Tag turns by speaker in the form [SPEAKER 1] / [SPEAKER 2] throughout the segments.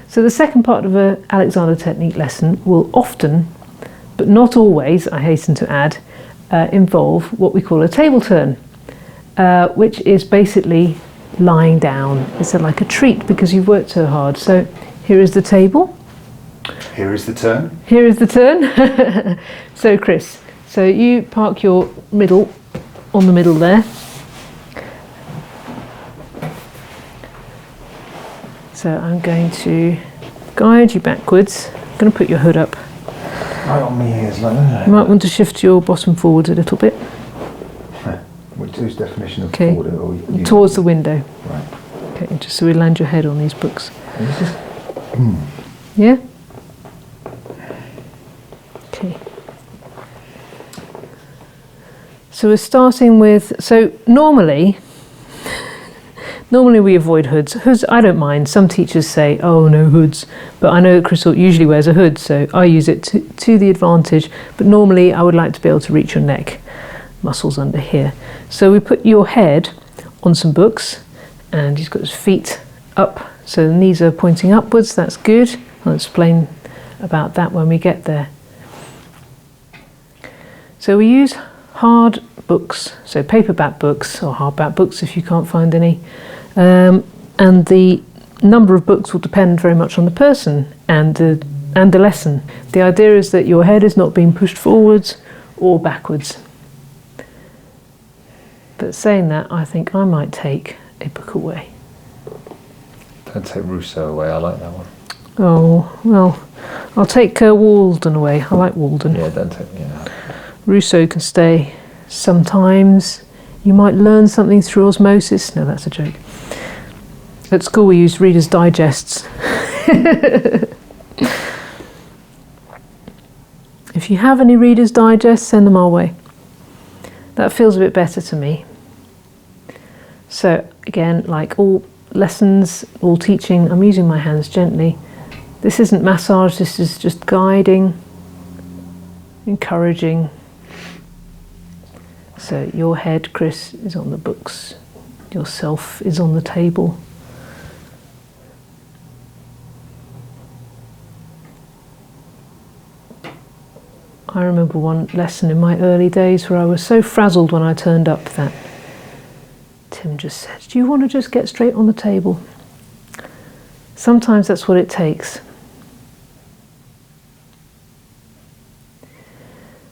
[SPEAKER 1] So the second part of an Alexander technique lesson will often, but not always, I hasten to add, involve what we call a table turn, which is basically lying down. It's like a treat because you've worked so hard. So here is the table.
[SPEAKER 2] Here is the turn.
[SPEAKER 1] Here is the turn. So Chris, so you park your middle on the middle there. So I'm going to guide you backwards. I'm going to put your hood up.
[SPEAKER 2] Right on my ears, like that.
[SPEAKER 1] You might want to shift your bottom forwards a little bit.
[SPEAKER 2] Whose definition of forward? Or
[SPEAKER 1] towards the window.
[SPEAKER 2] Right.
[SPEAKER 1] Okay, just so we land your head on these books.
[SPEAKER 2] This is,
[SPEAKER 1] Yeah? Okay. So we're starting with, so normally we avoid hoods. Hoods, I don't mind. Some teachers say, oh, no hoods. But I know that Chris usually wears a hood, so I use it to the advantage. But normally I would like to be able to reach your neck, muscles under here. So we put your head on some books, and he's got his feet up. So the knees are pointing upwards. That's good. I'll explain about that when we get there. So we use hard books, so paperback books or hardback books if you can't find any. And the number of books will depend very much on the person and the lesson. The idea is that your head is not being pushed forwards or backwards. But saying that, I think I might take a book away.
[SPEAKER 2] Don't take Rousseau away, I like that one.
[SPEAKER 1] Oh, well, I'll take Walden away. I like Walden.
[SPEAKER 2] Yeah, don't take, yeah.
[SPEAKER 1] Rousseau can stay. Sometimes you might learn something through osmosis. No, that's a joke. At school we used Reader's Digests. If you have any Reader's Digests, send them our way. That feels a bit better to me. So again, like all lessons, all teaching, I'm using my hands gently. This isn't massage, this is just guiding, encouraging. So your head, Chris, is on the books. Yourself is on the table. I remember one lesson in my early days where I was so frazzled when I turned up that Tim just said, do you want to just get straight on the table? Sometimes that's what it takes.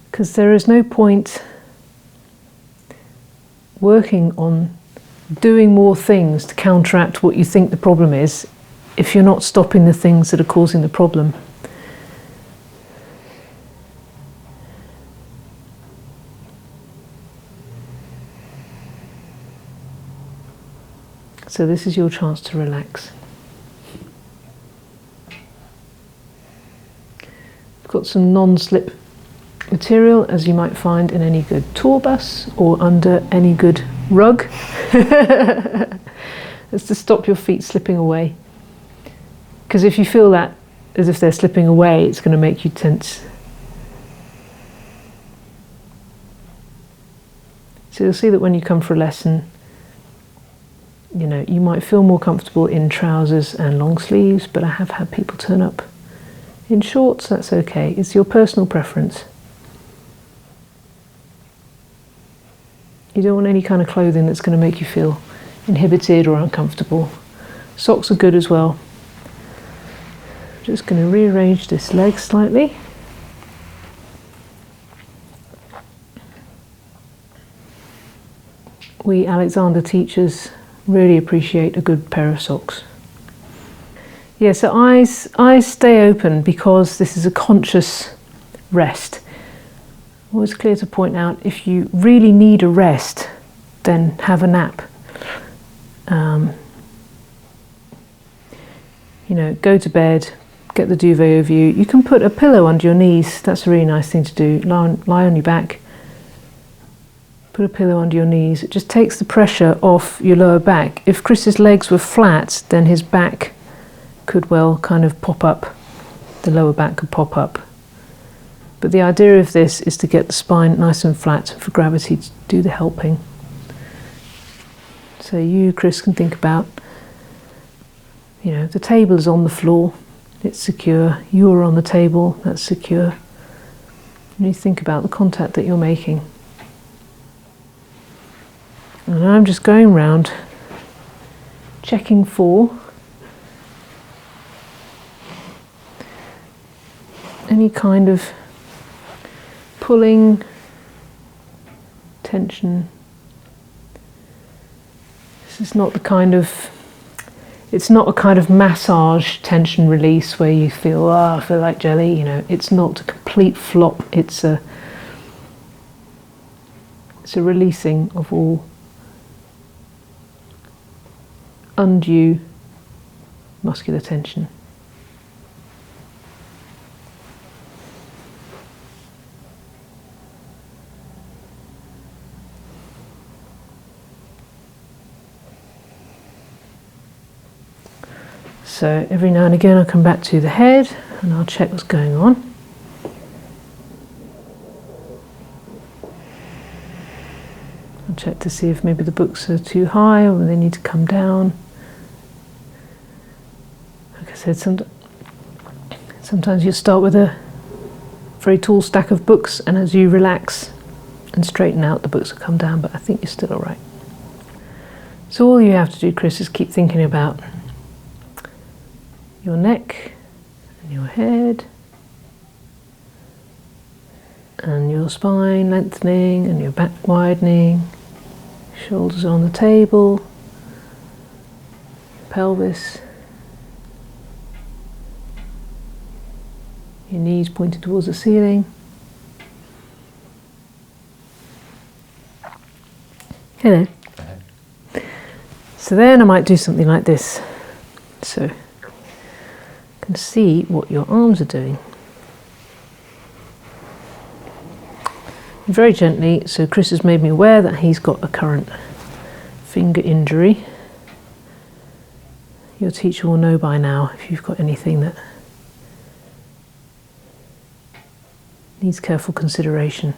[SPEAKER 1] Because there is no point working on doing more things to counteract what you think the problem is if you're not stopping the things that are causing the problem. So this is your chance to relax. We've got some non-slip material, as you might find in any good tour bus or under any good rug. It's to stop your feet slipping away. Because if you feel that as if they're slipping away, it's going to make you tense. So you'll see that when you come for a lesson, you know, you might feel more comfortable in trousers and long sleeves, but I have had people turn up in shorts. That's okay. It's your personal preference. You don't want any kind of clothing that's going to make you feel inhibited or uncomfortable. Socks are good as well. Just going to rearrange this leg slightly. We Alexander teachers really appreciate a good pair of socks. Yeah, so eyes stay open because this is a conscious rest. Always clear to point out, if you really need a rest, then have a nap. You know, go to bed, get the duvet over you. You can put a pillow under your knees. That's a really nice thing to do. Lie on your back. Put a pillow under your knees. It just takes the pressure off your lower back. If Chris's legs were flat, then his back could well kind of pop up. The lower back could pop up. But the idea of this is to get the spine nice and flat for gravity to do the helping. So you, Chris, can think about, you know, the table is on the floor. it's secure. You're on the table, that's secure. And you think about the contact that you're making. And I'm just going round checking for any kind of pulling, tension. This is not the kind of, it's not a kind of massage tension release where you feel, oh, I feel like jelly, you know. It's not a complete flop. It's a releasing of all undue muscular tension. So every now and again I'll come back to the head and I'll check what's going on. I'll check to see if maybe the books are too high or they need to come down. Like I said, sometimes you start with a very tall stack of books, and as you relax and straighten out, the books will come down, but I think you're still all right. So all you have to do, Chris, is keep thinking about your neck and your head and your spine lengthening and your back widening, shoulders on the table, pelvis, your knees pointed towards the ceiling. Hello. So then I might do something like this. So you can see what your arms are doing. Very gently, so Chris has made me aware that he's got a current finger injury. Your teacher will know by now if you've got anything that needs careful consideration.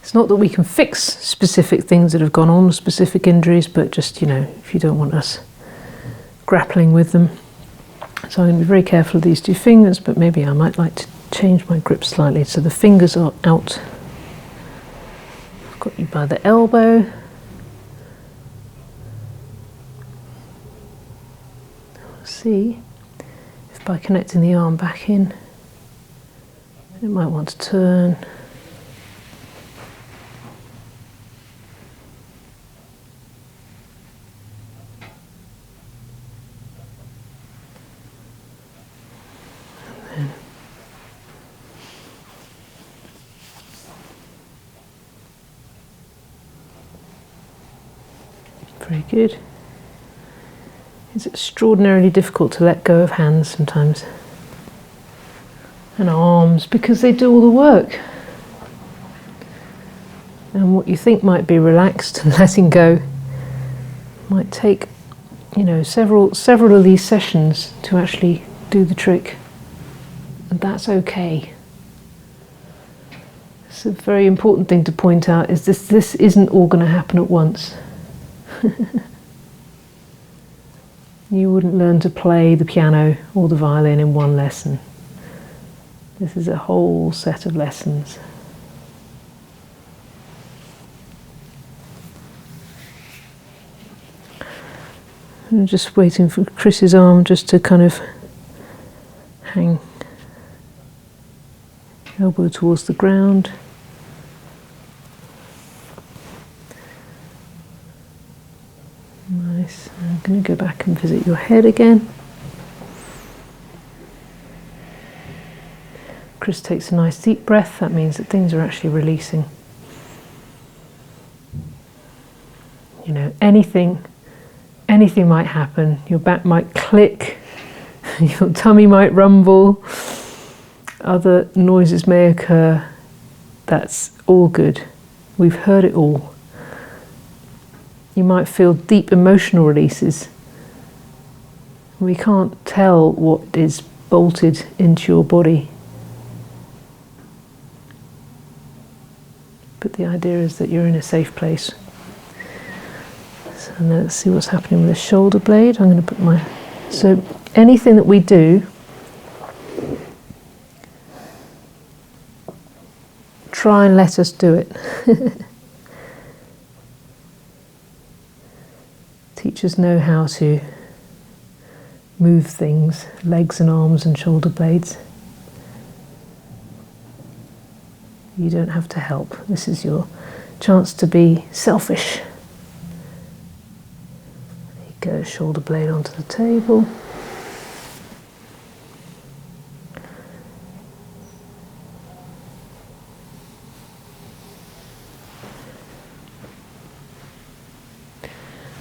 [SPEAKER 1] It's not that we can fix specific things that have gone on, specific injuries, but just, you know, if you don't want us grappling with them. So I'm going to be very careful of these two fingers, but maybe I might like to change my grip slightly so the fingers are out. I've got you by the elbow. I'll see if by connecting the arm back in, it might want to turn. Very good. It's extraordinarily difficult to let go of hands sometimes and arms because they do all the work. And what you think might be relaxed and letting go might take, you know, several of these sessions to actually do the trick. And that's okay. It's a very important thing to point out is this isn't all going to happen at once. You wouldn't learn to play the piano or the violin in one lesson. This is a whole set of lessons. I'm just waiting for Chris's arm just to kind of hang, elbow towards the ground. Nice. I'm going to go back and visit your head again. Chris takes a nice deep breath. That means that things are actually releasing. You know, anything might happen. Your back might click, your tummy might rumble, other noises may occur. That's all good. We've heard it all. You might feel deep emotional releases. We can't tell what is bolted into your body. But the idea is that you're in a safe place. So now let's see what's happening with the shoulder blade. I'm going to put so anything that we do try and let us do it. Teachers know how to move things, legs and arms and shoulder blades. You don't have to help. This is your chance to be selfish. There you go, shoulder blade onto the table.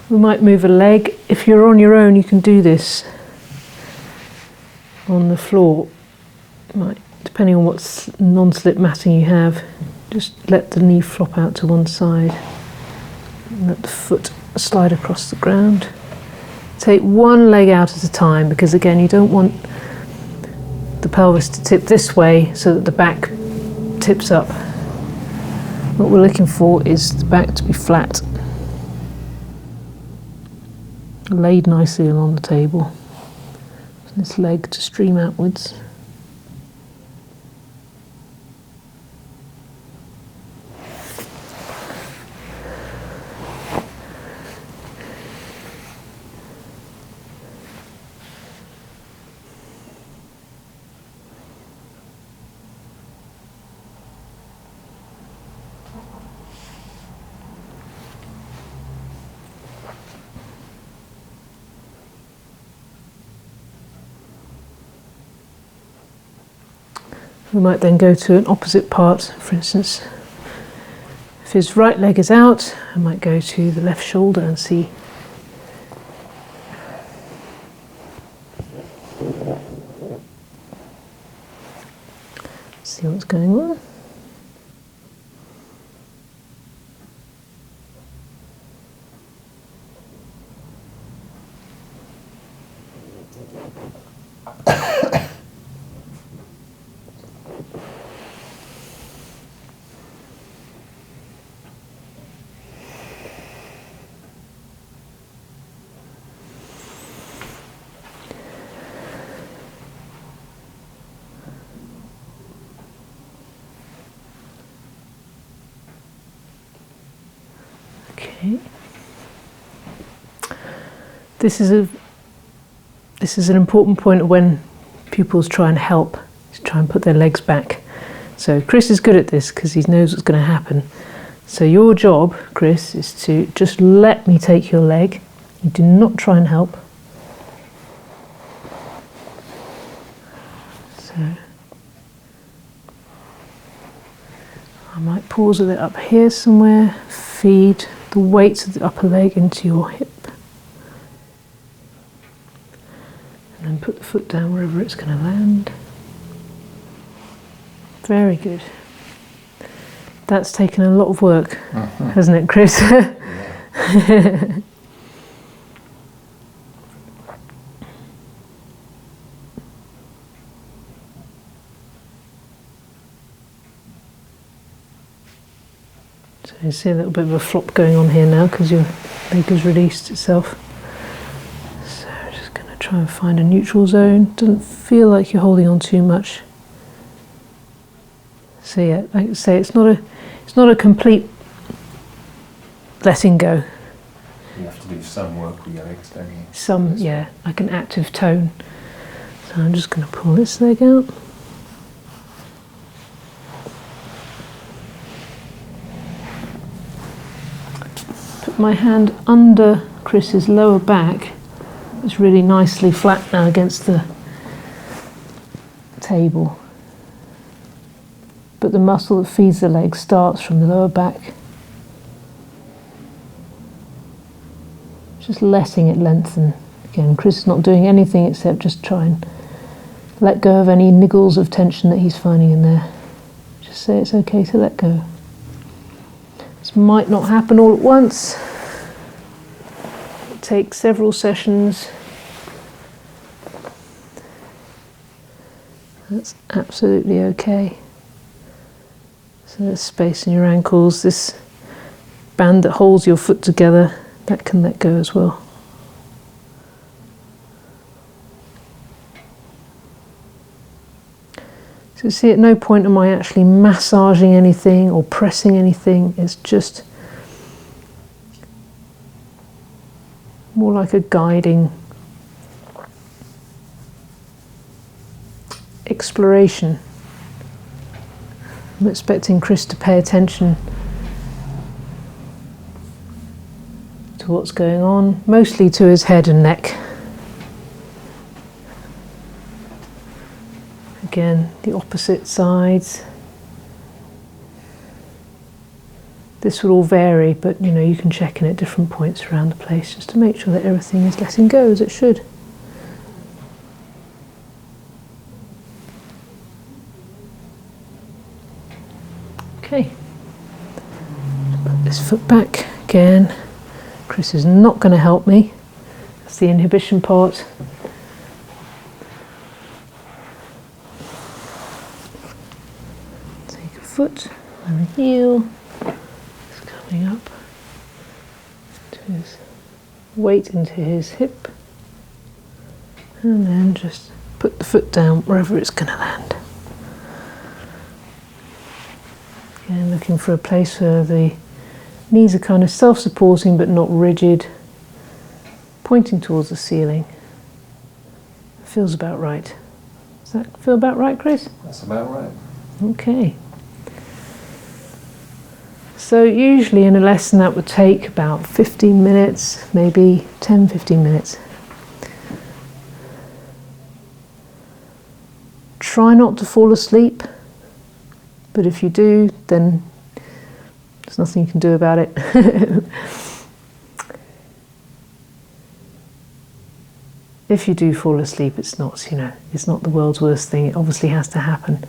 [SPEAKER 1] We might move a leg. If you're on your own, you can do this on the floor. Depending on what non-slip matting you have, just let the knee flop out to one side and let the foot slide across the ground. Take one leg out at a time, because again, you don't want the pelvis to tip this way so that the back tips up. What we're looking for is the back to be flat, laid nicely along the table. This leg to stream outwards. We might then go to an opposite part. For instance, if his right leg is out, I might go to the left shoulder and see what's going on. Okay. This is an important point when pupils try and help, to try and put their legs back. So Chris is good at this because he knows what's going to happen. So your job, Chris, is to just let me take your leg. You do not try and help. So I might pause with it up here somewhere. Feed the weight of the upper leg into your hip. And then put the foot down wherever it's going to land. Very good. That's taken a lot of work, hasn't it, Chris? Yeah. So you see a little bit of a flop going on here now because your leg has released itself. So just going to try and find a neutral zone. Doesn't feel like you're holding on too much. So yeah, like I say, it's not a complete letting go.
[SPEAKER 2] You have to do some work with your legs, don't you?
[SPEAKER 1] Some, yeah, like an active tone. So I'm just going to pull this leg out. Put my hand under Chris's lower back. It's really nicely flat now against the table. But the muscle that feeds the leg starts from the lower back. Just letting it lengthen. Again, Chris is not doing anything except just try and let go of any niggles of tension that he's finding in there. Just say it's okay to let go. This might not happen all at once. It takes several sessions. That's absolutely okay. So there's space in your ankles. This band that holds your foot together, that can let go as well. So see, at no point am I actually massaging anything or pressing anything. It's just more like a guiding exploration. I'm expecting Chris to pay attention to what's going on, mostly to his head and neck. Again, the opposite sides. This will all vary, but you know, you can check in at different points around the place just to make sure that everything is letting go as it should. Okay, put this foot back again. Chris is not going to help me. That's the inhibition part. Take a foot and the heel is coming up to his weight into his hip, and then just put the foot down wherever it's going to land. And looking for a place where the knees are kind of self-supporting but not rigid, pointing towards the ceiling. Feels about right. Does that feel about right, Chris?
[SPEAKER 2] That's about right.
[SPEAKER 1] Okay. So usually in a lesson that would take about 15 minutes, maybe 10-15 minutes. Try not to fall asleep. But if you do, then there's nothing you can do about it. If you do fall asleep, it's not, you know, it's not the world's worst thing. It obviously has to happen.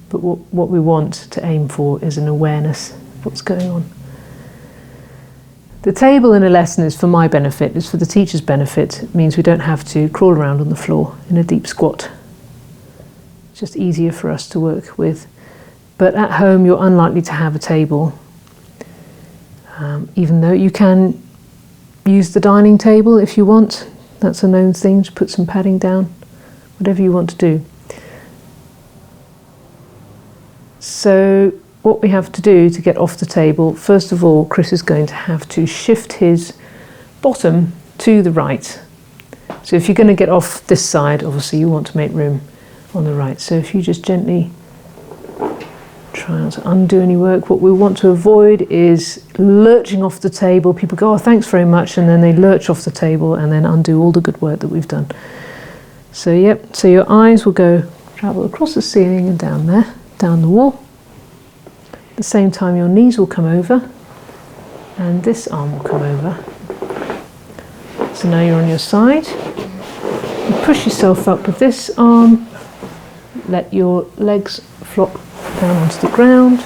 [SPEAKER 1] But what we want to aim for is an awareness of what's going on. The table in a lesson is for my benefit, it's for the teacher's benefit. It means we don't have to crawl around on the floor in a deep squat. Just easier for us to work with. But at home you're unlikely to have a table, even though you can use the dining table if you want. That's a known thing, to put some padding down, whatever you want to do. So what we have to do to get off the table, first of all, Chris is going to have to shift his bottom to the right. So if you're going to get off this side, obviously you want to make room on the right. So if you just gently try not to undo any work, what we want to avoid is lurching off the table. People go, oh, thanks very much, and then they lurch off the table and then undo all the good work that we've done. So yep, so your eyes will travel across the ceiling and down there, down the wall. At the same time your knees will come over and this arm will come over. So now you're on your side. You push yourself up with this arm. Let your legs flop down onto the ground.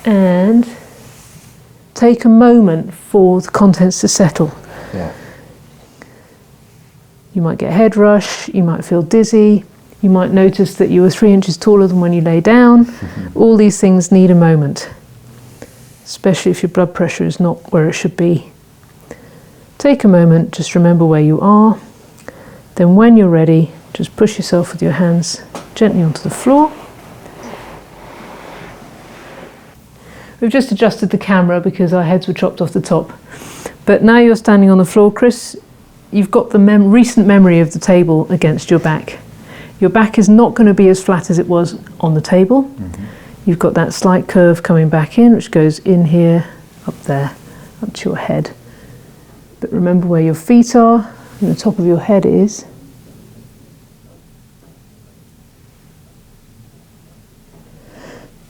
[SPEAKER 1] And take a moment for the contents to settle.
[SPEAKER 2] Yeah.
[SPEAKER 1] You might get a head rush, you might feel dizzy, you might notice that you were 3 inches taller than when you lay down. All these things need a moment, especially if your blood pressure is not where it should be. Take a moment, just remember where you are. Then when you're ready, just push yourself with your hands gently onto the floor. We've just adjusted the camera because our heads were chopped off the top. But now you're standing on the floor, Chris, you've got the recent memory of the table against your back. Your back is not going to be as flat as it was on the table. Mm-hmm. You've got that slight curve coming back in, which goes in here, up there, up to your head. But remember where your feet are and the top of your head is.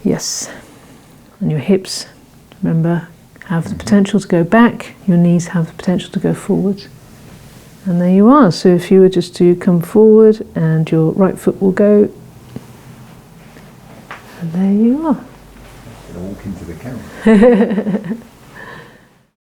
[SPEAKER 1] Yes. And your hips, remember, have the potential to go back. Your knees have the potential to go forward. And there you are. So if you were just to come forward and your right foot will go. And there you are.
[SPEAKER 2] Walk into the camera.